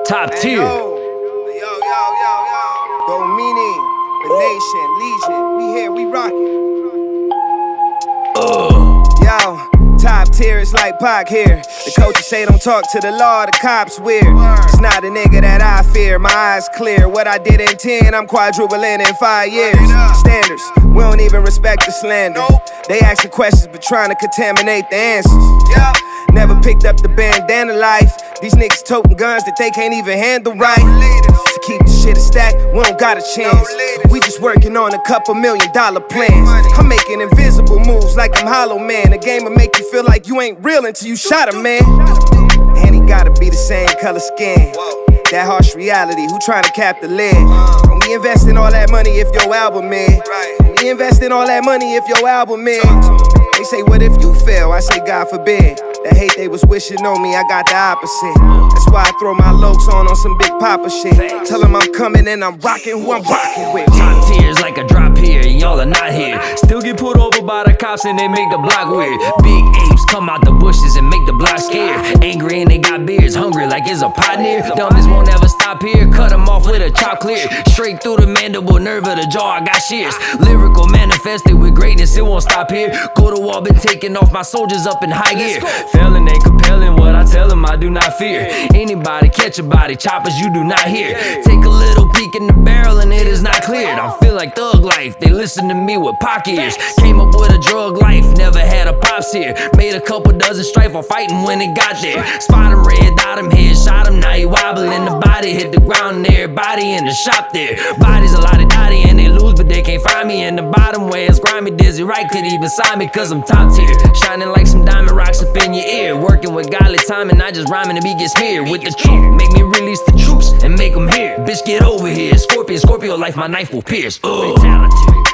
Top tier. Yo. Domini, the nation, legion. We here, we rockin'. Yo, top tier is like Pac here. The coaches say don't talk to the law, the cops weird. It's not a nigga that I fear, my eyes clear. What I did in 10, I'm quadrupling in 5 years. Standards, we don't even respect the slander. They asking questions but trying to contaminate the answers. Never picked up the bandana life. These niggas toting guns that they can't even handle right. To keep the shit a stack, we don't got a chance. We just working on a couple $1 million plans. I'm making invisible moves like I'm Hollow Man. A game will make you feel like you ain't real until you shot a man. And he gotta be the same color skin. That harsh reality, who tryna cap the lid? We invest in all that money if your album in. We invest in all that money if your album in. They say, what if you fail? I say, God forbid. That hate they was wishing on me, I got the opposite. That's why I throw my lokes on some Big Papa shit. Tell them I'm coming and I'm rocking who I'm rocking with. Top tiers like a drop here, and y'all are not here. Still get pulled over by the cops and they make the block weird. Big apes come out the bushes and make the block scared. Angry and they got beards, hungry like it's a pot near. Dummies won't ever stop here, cut them off with a chop clear. Straight through the mandible, nerve of the jaw, I got shears. Lyrical manifested with greatness, it won't stop here. Go to war, been taking off my soldiers up in high gear. Failing ain't compelling, what I tell them I do not fear. Anybody catch a body, choppers you do not hear. Take a little peek in the barrel and it is not cleared. I feel like thug life, they listen to me with Pac ears. Came up with a drug life, never had a pops here. Made a couple dozen strife for fighting when it got there. Spot him red, dot him head, shot him, now he wobbling. The body hit the ground and everybody in the shop there. Bodies a lot of dotty and they lose but they can't find me. In the bottom where it's grimy, Dizzy Wright could even sign me cause I'm top tier. Shining like some diamond rocks up in your ear. Working with godly timing, not just rhyming to be get smeared with the truth. Make me release the troops and make them hear. Bitch, get over here. Scorpio life, my knife will pierce. Fatality.